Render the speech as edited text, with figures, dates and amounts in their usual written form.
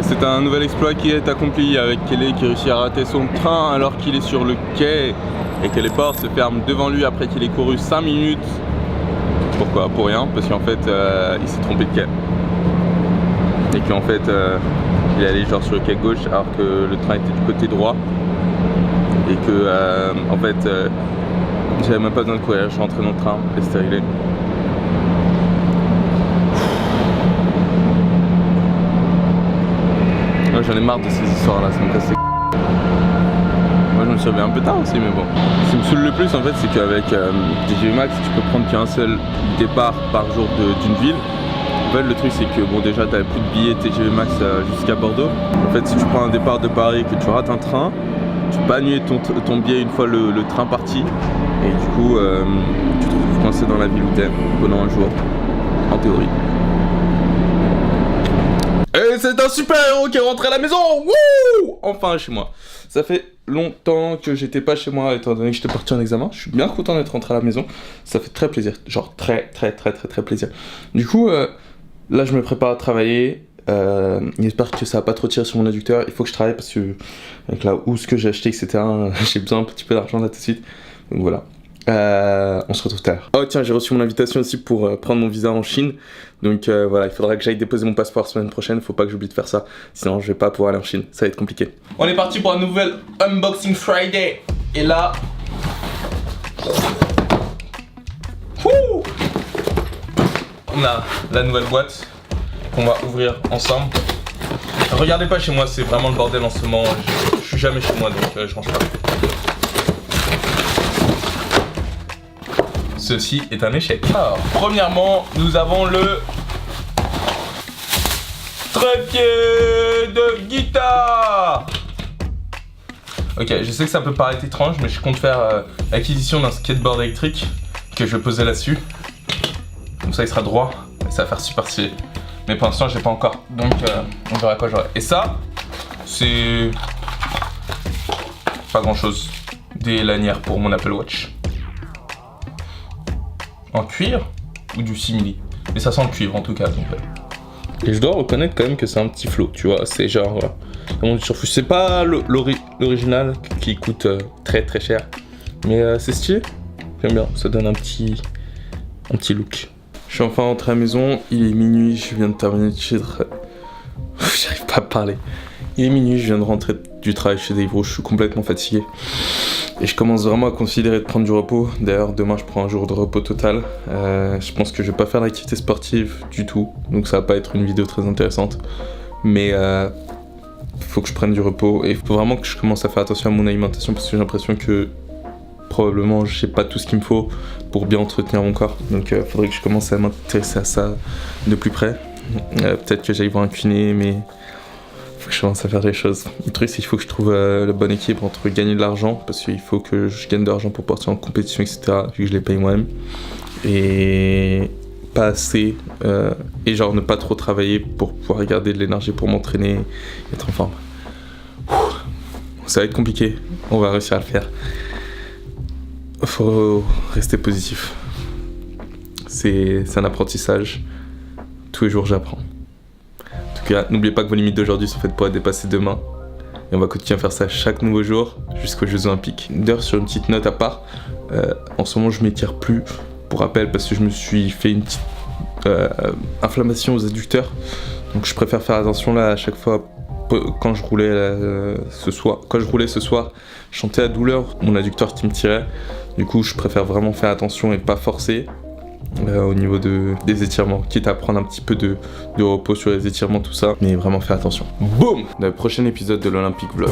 C'est un nouvel exploit qui est accompli avec Kelly qui réussit à rater son train alors qu'il est sur le quai et que les portes se ferment devant lui après qu'il ait couru 5 minutes. Pourquoi? Pour rien, parce qu'en fait il s'est trompé de quai. Et qu'en fait il est allé genre sur le quai gauche alors que le train était du côté droit. Et que en fait j'avais même pas besoin de courir, je suis rentré dans le train et c'était réglé. Moi j'en ai marre de ces histoires là, ça me casse les c***. Moi je me suis réveillé un peu tard aussi mais bon. Ce qui me saoule le plus en fait c'est qu'avec TGV Max tu peux prendre qu'un seul départ par jour d'une ville. En fait le truc c'est que bon déjà t'avais plus de billets TGV Max jusqu'à Bordeaux. En fait si tu prends un départ de Paris et que tu rates un train, tu peux annuler ton billet une fois le train parti. Et du coup tu te retrouves coincé dans la ville où t'es pendant un jour, en théorie. Et c'est un super héros qui est rentré à la maison. Wouh! Enfin chez moi. Ça fait longtemps que j'étais pas chez moi étant donné que j'étais parti en examen. Je suis bien content d'être rentré à la maison. Ça fait très plaisir. Genre très plaisir. Du coup là je me prépare à travailler. J'espère que ça va pas trop tirer sur mon adducteur. Il faut que je travaille parce que avec la housse que j'ai acheté etc. J'ai besoin un petit peu d'argent là tout de suite. Donc voilà. On se retrouve tout à l'heure. Oh tiens, j'ai reçu mon invitation aussi pour prendre mon visa en Chine. Donc voilà, il faudra que j'aille déposer mon passeport la semaine prochaine. Faut pas que j'oublie de faire ça. Sinon je vais pas pouvoir aller en Chine. Ça va être compliqué. On est parti pour un nouvel Unboxing Friday. Et là... on a la nouvelle boîte qu'on va ouvrir ensemble. Regardez pas chez moi, c'est vraiment le bordel en ce moment. Je suis jamais chez moi donc je range pas. Ceci est un échec. Alors, premièrement, nous avons le trépied de guitare. Ok, je sais que ça peut paraître étrange, mais je compte faire l'acquisition d'un skateboard électrique que je vais poser là-dessus. Comme ça, il sera droit et ça va faire super stylé. Mais pour l'instant, je l'ai pas encore, donc on verra quoi j'aurai. Et ça, c'est pas grand-chose. Des lanières pour mon Apple Watch. En cuir ou du simili, mais ça sent le cuivre en tout cas donc. Et je dois reconnaître quand même que c'est un petit flow, tu vois, c'est genre c'est pas l'original qui coûte très cher, mais c'est stylé, j'aime bien, ça donne un petit look. Je suis enfin rentré à la maison, il est minuit, je viens de terminer de chez j'arrive pas à parler. Il est minuit, je viens de rentrer du travail chez Deliveroo, je suis complètement fatigué. Et je commence vraiment à considérer de prendre du repos. D'ailleurs, demain, je prends un jour de repos total. Je pense que je vais pas faire d'activité sportive du tout. Donc ça va pas être une vidéo très intéressante. Mais faut que je prenne du repos. Et il faut vraiment que je commence à faire attention à mon alimentation. Parce que j'ai l'impression que probablement j'ai pas tout ce qu'il me faut pour bien entretenir mon corps. Donc faudrait que je commence à m'intéresser à ça de plus près. Peut-être que j'aille voir un kiné, mais... faut que je commence à faire des choses. Le truc c'est qu'il faut que je trouve le bon équilibre entre gagner de l'argent, parce qu'il faut que je gagne de l'argent pour partir en compétition etc, vu que je les paye moi-même, et pas assez, et genre ne pas trop travailler pour pouvoir garder de l'énergie pour m'entraîner et être en forme. Ça va être compliqué, on va réussir à le faire. Faut rester positif. C'est un apprentissage, tous les jours j'apprends. En tout cas, n'oubliez pas que vos limites d'aujourd'hui sont faites pour être dépassées demain. Et on va continuer à faire ça chaque nouveau jour jusqu'aux Jeux Olympiques. D'ailleurs, sur une petite note à part, en ce moment je m'étire plus, pour rappel, parce que je me suis fait une petite inflammation aux adducteurs. Donc je préfère faire attention là à chaque fois. Quand je roulais ce soir, je sentais la douleur, mon adducteur qui me tirait. Du coup, je préfère vraiment faire attention et pas forcer. Au niveau des étirements, quitte à prendre un petit peu de repos sur les étirements, tout ça, mais vraiment faire attention. Boum! Dans le prochain épisode de l'Olympique Vlog.